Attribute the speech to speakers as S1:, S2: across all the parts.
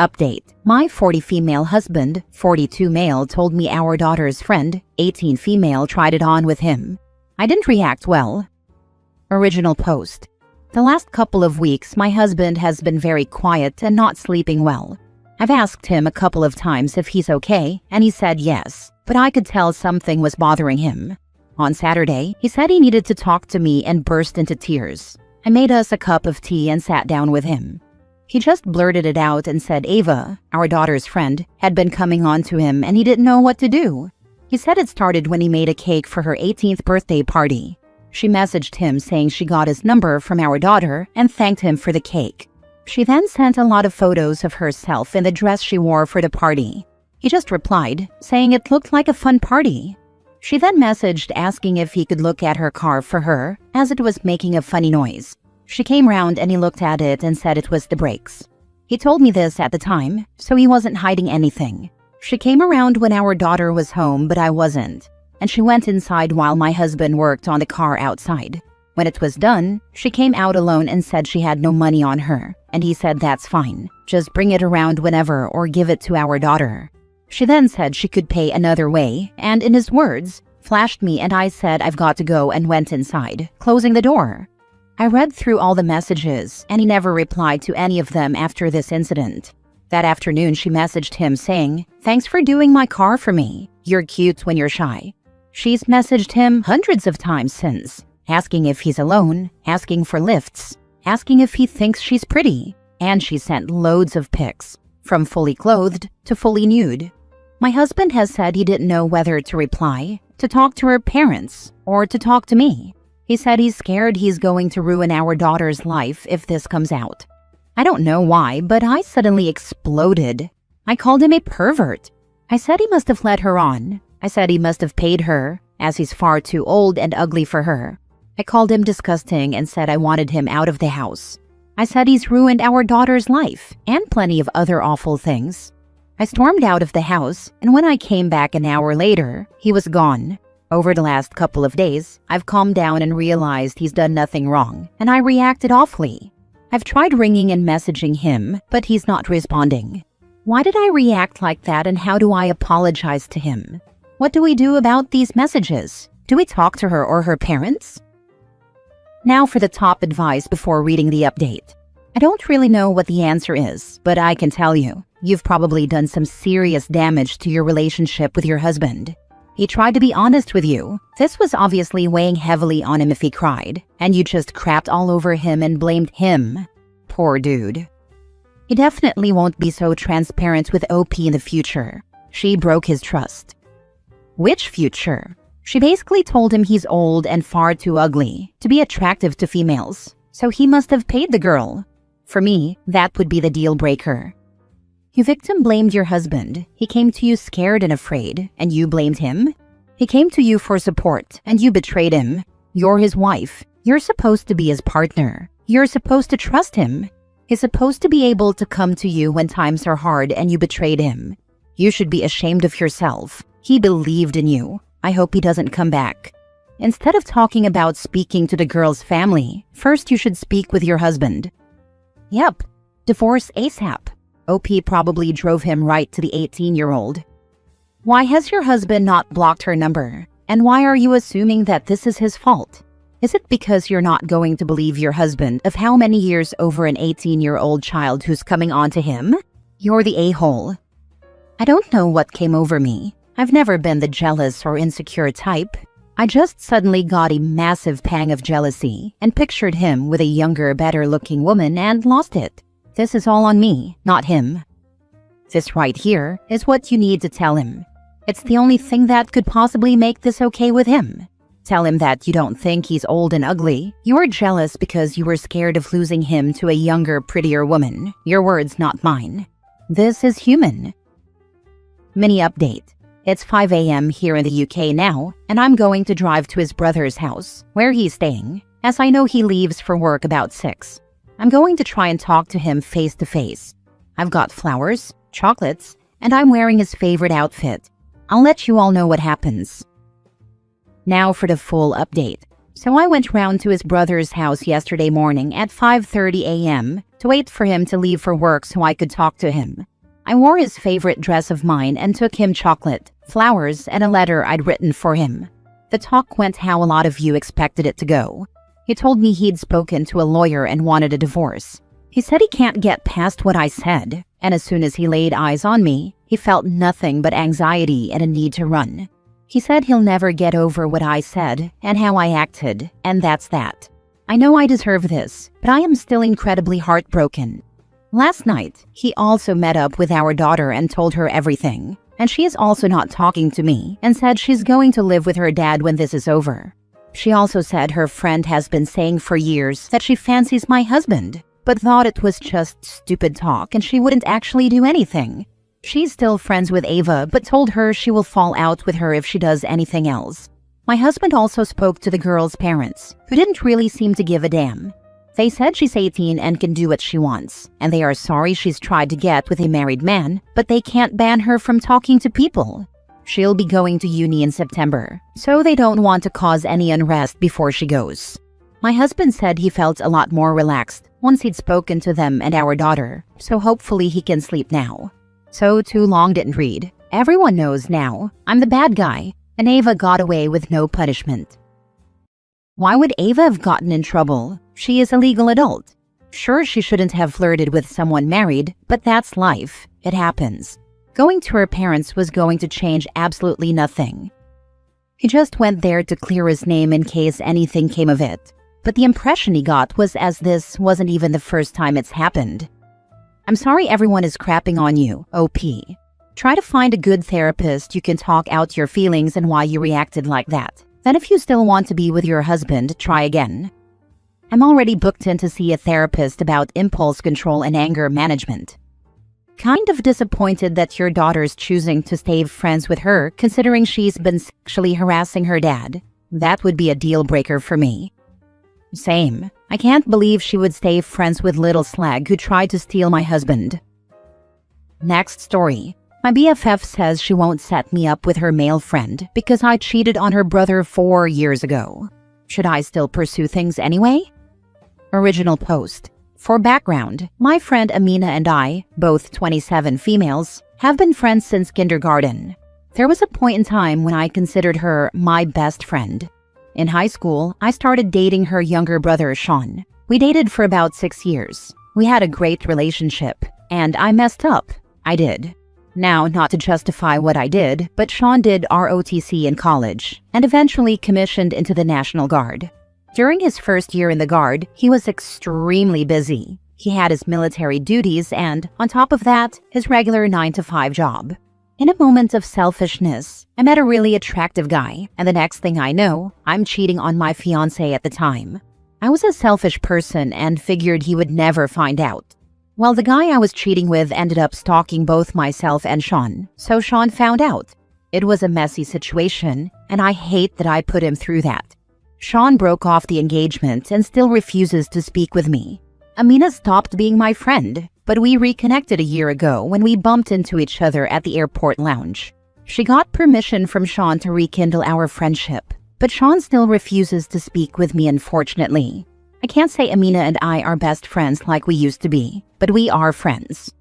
S1: Update. My 40 female husband, 42 male, told me our daughter's friend, 18 female, tried it on with him. I didn't react well. Original post. The last couple of weeks, my husband has been very quiet and not sleeping well. I've asked him a couple of times if he's okay, and he said yes, but I could tell something was bothering him. On Saturday, he said he needed to talk to me and burst into tears. I made us a cup of tea and sat down with him. He just blurted it out and said Ava, our daughter's friend, had been coming on to him and he didn't know what to do. He said it started when he made a cake for her 18th birthday party. She messaged him saying she got his number from our daughter and thanked him for the cake. She then sent a lot of photos of herself in the dress she wore for the party. He just replied, saying it looked like a fun party. She then messaged asking if he could look at her car for her, as it was making a funny noise. She came round and he looked at it and said it was the brakes. He told me this at the time, so he wasn't hiding anything. She came around when our daughter was home, but I wasn't, and she went inside while my husband worked on the car outside. When it was done, she came out alone and said she had no money on her, and he said that's fine, just bring it around whenever or give it to our daughter. She then said she could pay another way, and in his words, flashed me and I said I've got to go and went inside, closing the door. I read through all the messages and he never replied to any of them after this incident. That afternoon she messaged him saying, "Thanks for doing my car for me. You're cute when you're shy." She's messaged him hundreds of times since, asking if he's alone, asking for lifts, asking if he thinks she's pretty, and she sent loads of pics, from fully clothed to fully nude. My husband has said he didn't know whether to reply, to talk to her parents, or to talk to me. He said he's scared he's going to ruin our daughter's life if this comes out. I don't know why, but I suddenly exploded. I called him a pervert. I said he must have led her on. I said he must have paid her, as he's far too old and ugly for her. I called him disgusting and said I wanted him out of the house. I said he's ruined our daughter's life, and plenty of other awful things. I stormed out of the house, and when I came back an hour later, he was gone. Over the last couple of days, I've calmed down and realized he's done nothing wrong, and I reacted awfully. I've tried ringing and messaging him, but he's not responding. Why did I react like that, and how do I apologize to him? What do we do about these messages? Do we talk to her or her parents? Now for the top advice before reading the update. I don't really know what the answer is, but I can tell you, you've probably done some serious damage to your relationship with your husband. He tried to be honest with you. This was obviously weighing heavily on him if he cried, and you just crapped all over him and blamed him. Poor dude. He definitely won't be so transparent with OP in the future. She broke his trust. Which future? She basically told him he's old and far too ugly to be attractive to females, so he must have paid the girl. For me, that would be the deal breaker. You victim blamed your husband. He came to you scared and afraid, and you blamed him? He came to you for support, and you betrayed him. You're his wife. You're supposed to be his partner. You're supposed to trust him. He's supposed to be able to come to you when times are hard and you betrayed him. You should be ashamed of yourself. He believed in you. I hope he doesn't come back. Instead of talking about speaking to the girl's family, first you should speak with your husband. Yep, divorce ASAP. OP probably drove him right to the 18-year-old. Why has your husband not blocked her number? And why are you assuming that this is his fault? Is it because you're not going to believe your husband of how many years over an 18-year-old child who's coming on to him? You're the a-hole. I don't know what came over me. I've never been the jealous or insecure type. I just suddenly got a massive pang of jealousy and pictured him with a younger, better-looking woman and lost it. This is all on me, not him. This right here is what you need to tell him. It's the only thing that could possibly make this okay with him. Tell him that you don't think he's old and ugly. You're jealous because you were scared of losing him to a younger, prettier woman. Your words, not mine. This is human. Mini update. It's 5 a.m. here in the UK now, and I'm going to drive to his brother's house, where he's staying, as I know he leaves for work about 6. I'm going to try and talk to him face to face. I've got flowers, chocolates, and I'm wearing his favorite outfit. I'll let you all know what happens. Now for the full update. So I went round to his brother's house yesterday morning at 5:30 a.m. to wait for him to leave for work so I could talk to him. I wore his favorite dress of mine and took him chocolate, flowers, and a letter I'd written for him. The talk went how a lot of you expected it to go. He told me he'd spoken to a lawyer and wanted a divorce. He said he can't get past what I said, and as soon as he laid eyes on me, he felt nothing but anxiety and a need to run. He said he'll never get over what I said and how I acted, and that's that. I know I deserve this, but I am still incredibly heartbroken. Last night, he also met up with our daughter and told her everything, and she is also not talking to me and said she's going to live with her dad when this is over. She also said her friend has been saying for years that she fancies my husband, but thought it was just stupid talk and she wouldn't actually do anything. She's still friends with Ava, but told her she will fall out with her if she does anything else. My husband also spoke to the girl's parents, who didn't really seem to give a damn. They said she's 18 and can do what she wants, and they are sorry she's tried to get with a married man, but they can't ban her from talking to people. She'll be going to uni in September, so they don't want to cause any unrest before she goes. My husband said he felt a lot more relaxed once he'd spoken to them and our daughter, so hopefully he can sleep now. So too long didn't read. Everyone knows now I'm the bad guy, and Ava got away with no punishment. Why would Ava have gotten in trouble? She is a legal adult. Sure, she shouldn't have flirted with someone married, but that's life. It happens. Going to her parents was going to change absolutely nothing. He just went there to clear his name in case anything came of it. But the impression he got was as this wasn't even the first time it's happened. I'm sorry everyone is crapping on you, OP. Try to find a good therapist you can talk out your feelings and why you reacted like that. Then if you still want to be with your husband, try again. I'm already booked in to see a therapist about impulse control and anger management. Kind of disappointed that your daughter's choosing to stay friends with her considering she's been sexually harassing her dad. That would be a deal breaker for me. Same. I can't believe she would stay friends with little slag who tried to steal my husband. Next story. My BFF says she won't set me up with her male friend because I cheated on her brother 4 years ago. Should I still pursue things anyway? Original post. For background, my friend Amina and I, both 27 females, have been friends since kindergarten. There was a point in time when I considered her my best friend. In high school, I started dating her younger brother, Sean. We dated for about 6 years. We had a great relationship, and I messed up. I did. Now, not to justify what I did, but Sean did ROTC in college and eventually commissioned into the National Guard. During his first year in the Guard, he was extremely busy. He had his military duties and, on top of that, his regular 9-to-5 job. In a moment of selfishness, I met a really attractive guy, and the next thing I know, I'm cheating on my fiancé at the time. I was a selfish person and figured he would never find out. Well, the guy I was cheating with ended up stalking both myself and Sean, so Sean found out. It was a messy situation, and I hate that I put him through that. Sean broke off the engagement and still refuses to speak with me. Amina stopped being my friend, but we reconnected a year ago when we bumped into each other at the airport lounge. She got permission from Sean to rekindle our friendship, but Sean still refuses to speak with me, unfortunately. I can't say Amina and I are best friends like we used to be, but we are friends.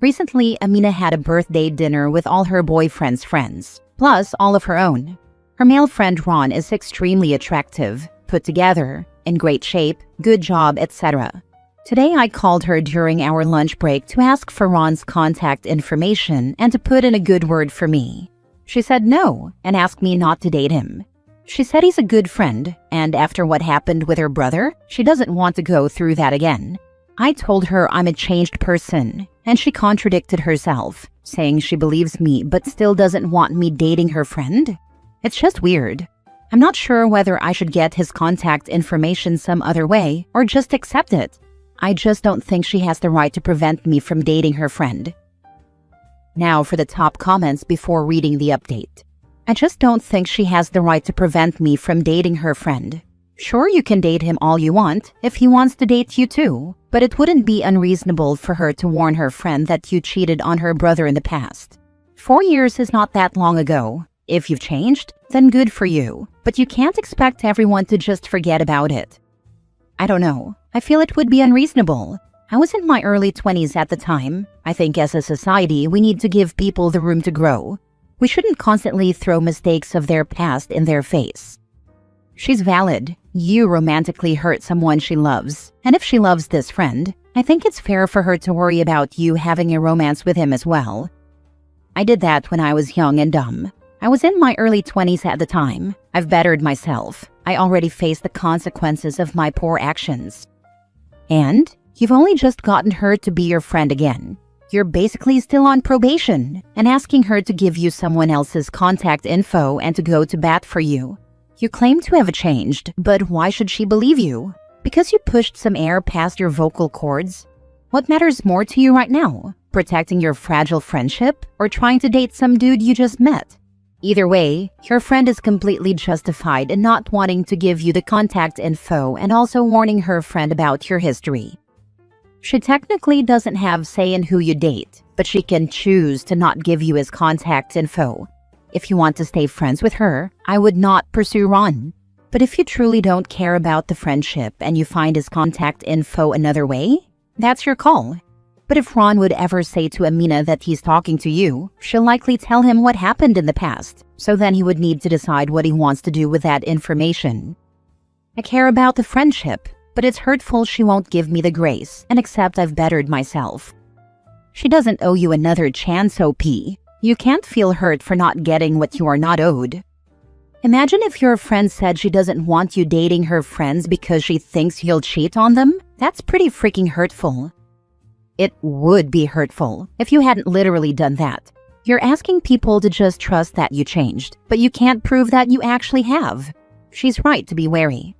S1: Recently, Amina had a birthday dinner with all her boyfriend's friends, plus all of her own. Her male friend Ron is extremely attractive, put together, in great shape, good job, etc. Today I called her during our lunch break to ask for Ron's contact information and to put in a good word for me. She said no and asked me not to date him. She said he's a good friend, and after what happened with her brother, she doesn't want to go through that again. I told her I'm a changed person, and she contradicted herself, saying she believes me but still doesn't want me dating her friend. It's just weird. I'm not sure whether I should get his contact information some other way or just accept it. I just don't think she has the right to prevent me from dating her friend. Now for the top comments before reading the update. I just don't think she has the right to prevent me from dating her friend. Sure, you can date him all you want if he wants to date you too, but it wouldn't be unreasonable for her to warn her friend that you cheated on her brother in the past. 4 years is not that long ago. If you've changed, then good for you, but you can't expect everyone to just forget about it. I don't know. I feel it would be unreasonable. I was in my early 20s at the time. I think as a society, we need to give people the room to grow. We shouldn't constantly throw mistakes of their past in their face. She's valid. You romantically hurt someone she loves. And if she loves this friend, I think it's fair for her to worry about you having a romance with him as well. I did that when I was young and dumb. I was in my early 20s at the time. I've bettered myself. I already faced the consequences of my poor actions. And you've only just gotten her to be your friend again. You're basically still on probation and asking her to give you someone else's contact info and to go to bat for you. You claim to have changed, but why should she believe you? Because you pushed some air past your vocal cords? What matters more to you right now? Protecting your fragile friendship or trying to date some dude you just met? Either way, your friend is completely justified in not wanting to give you the contact info and also warning her friend about your history. She technically doesn't have say in who you date, but she can choose to not give you his contact info. If you want to stay friends with her, I would not pursue Ron. But if you truly don't care about the friendship and you find his contact info another way, that's your call. But if Ron would ever say to Amina that he's talking to you, she'll likely tell him what happened in the past, so then he would need to decide what he wants to do with that information. I care about the friendship, but it's hurtful she won't give me the grace and accept I've bettered myself. She doesn't owe you another chance, OP. You can't feel hurt for not getting what you are not owed. Imagine if your friend said she doesn't want you dating her friends because she thinks you'll cheat on them. That's pretty freaking hurtful. It would be hurtful if you hadn't literally done that. You're asking people to just trust that you changed, but you can't prove that you actually have. She's right to be wary.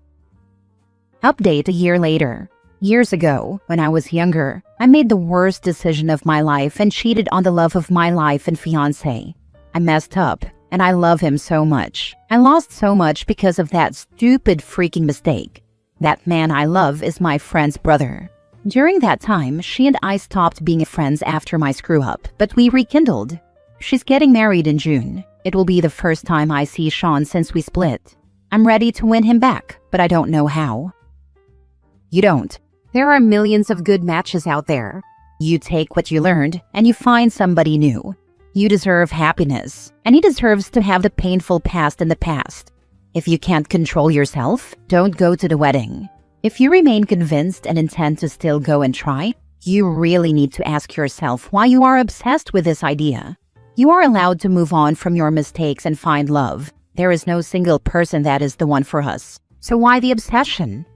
S1: Update a year later. Years ago, when I was younger, I made the worst decision of my life and cheated on the love of my life and fiancé. I messed up, and I love him so much. I lost so much because of that stupid freaking mistake. That man I love is my friend's brother. During that time, she and I stopped being friends after my screw-up, but we rekindled. She's getting married in June. It will be the first time I see Sean since we split. I'm ready to win him back, but I don't know how. You don't. There are millions of good matches out there. You take what you learned, and you find somebody new. You deserve happiness, and he deserves to have the painful past in the past. If you can't control yourself, don't go to the wedding. If you remain convinced and intend to still go and try, you really need to ask yourself why you are obsessed with this idea. You are allowed to move on from your mistakes and find love. There is no single person that is the one for us. So why the obsession?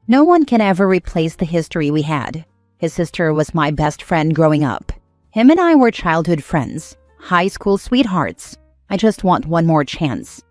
S1: No one can ever replace the history we had. His sister was my best friend growing up. Him and I were childhood friends, high school sweethearts. I just want one more chance.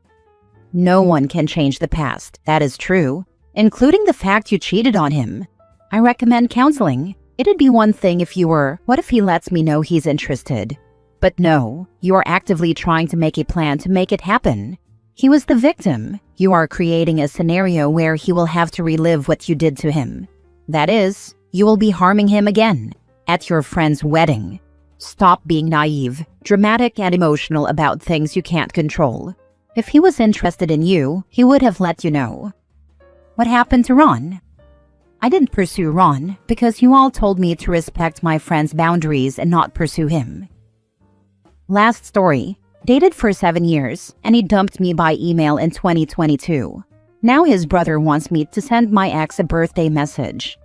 S1: No one can change the past, that is true, including the fact you cheated on him. I recommend counseling. It'd be one thing if you were, what if he lets me know he's interested? But no, you are actively trying to make a plan to make it happen. He was the victim. You are creating a scenario where he will have to relive what you did to him. That is, you will be harming him again, at your friend's wedding. Stop being naive, dramatic and emotional about things you can't control. If he was interested in you, he would have let you know. What happened to Ron? I didn't pursue Ron because you all told me to respect my friend's boundaries and not pursue him. Last story. Dated for 7 years, and he dumped me by email in 2022. Now his brother wants me to send my ex a birthday message.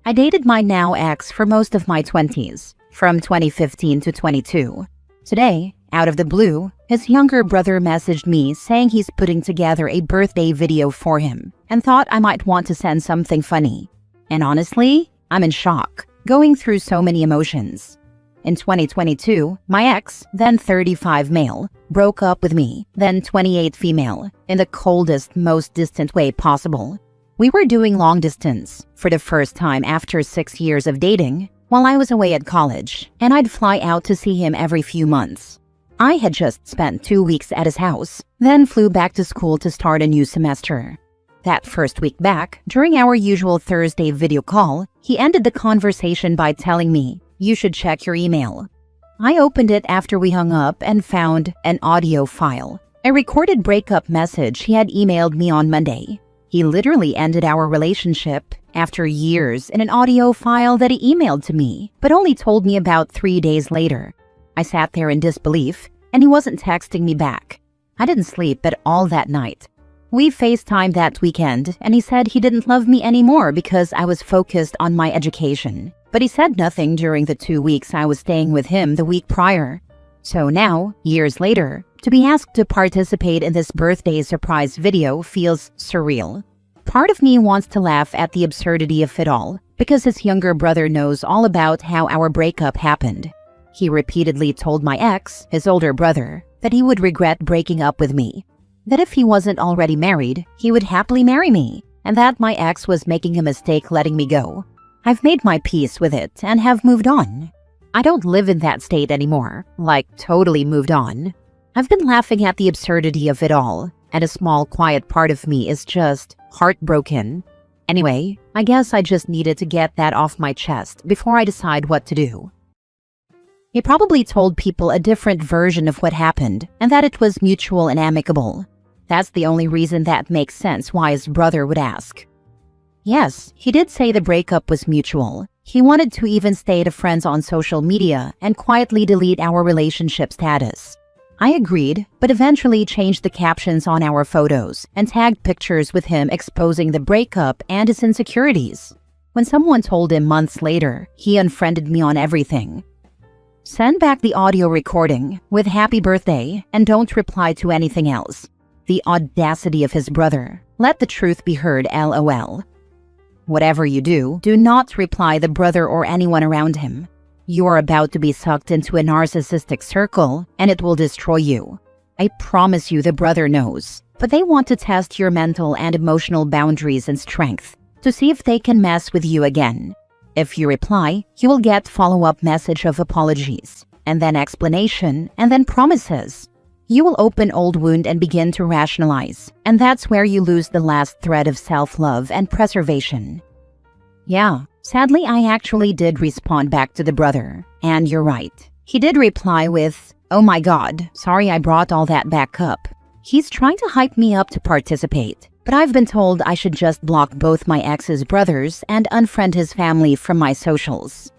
S1: I dated my now ex for most of my 20s, from 2015 to 22. Today, out of the blue, his younger brother messaged me saying he's putting together a birthday video for him and thought I might want to send something funny. And honestly, I'm in shock, going through so many emotions. In 2022, my ex, then 35 male, broke up with me, then 28 female, in the coldest, most distant way possible. We were doing long distance, for the first time after 6 years of dating, while I was away at college, and I'd fly out to see him every few months. I had just spent 2 weeks at his house, then flew back to school to start a new semester. That first week back, during our usual Thursday video call, he ended the conversation by telling me, "You should check your email." I opened it after we hung up and found an audio file, a recorded breakup message he had emailed me on Monday. He literally ended our relationship after years in an audio file that he emailed to me, but only told me about 3 days later. I sat there in disbelief, and he wasn't texting me back. I didn't sleep at all that night. We FaceTimed that weekend, and he said he didn't love me anymore because I was focused on my education. But he said nothing during the 2 weeks I was staying with him the week prior. So now, years later, to be asked to participate in this birthday surprise video feels surreal. Part of me wants to laugh at the absurdity of it all, because his younger brother knows all about how our breakup happened. He repeatedly told my ex, his older brother, that he would regret breaking up with me, that if he wasn't already married, he would happily marry me, and that my ex was making a mistake letting me go. I've made my peace with it and have moved on. I don't live in that state anymore, like totally moved on. I've been laughing at the absurdity of it all, and a small quiet part of me is just heartbroken. Anyway, I guess I just needed to get that off my chest before I decide what to do. He probably told people a different version of what happened and that it was mutual and amicable. That's the only reason that makes sense why his brother would ask. Yes, he did say the breakup was mutual. He wanted to even stay to friends on social media and quietly delete our relationship status. I agreed, but eventually changed the captions on our photos and tagged pictures with him exposing the breakup and his insecurities. When someone told him months later, he unfriended me on everything. Send back the audio recording with happy birthday and don't reply to anything else. The audacity of his brother. Let the truth be heard, LOL. Whatever you do, do not reply the brother or anyone around him. You are about to be sucked into a narcissistic circle and it will destroy you. I promise you the brother knows, but they want to test your mental and emotional boundaries and strength to see if they can mess with you again. If you reply, you will get follow-up message of apologies, and then explanation, and then promises. You will open old wound and begin to rationalize, and that's where you lose the last thread of self-love and preservation. Yeah, sadly I actually did respond back to the brother, and you're right. He did reply with, "Oh my god, sorry I brought all that back up." He's trying to hype me up to participate. But I've been told I should just block both my ex's brothers and unfriend his family from my socials.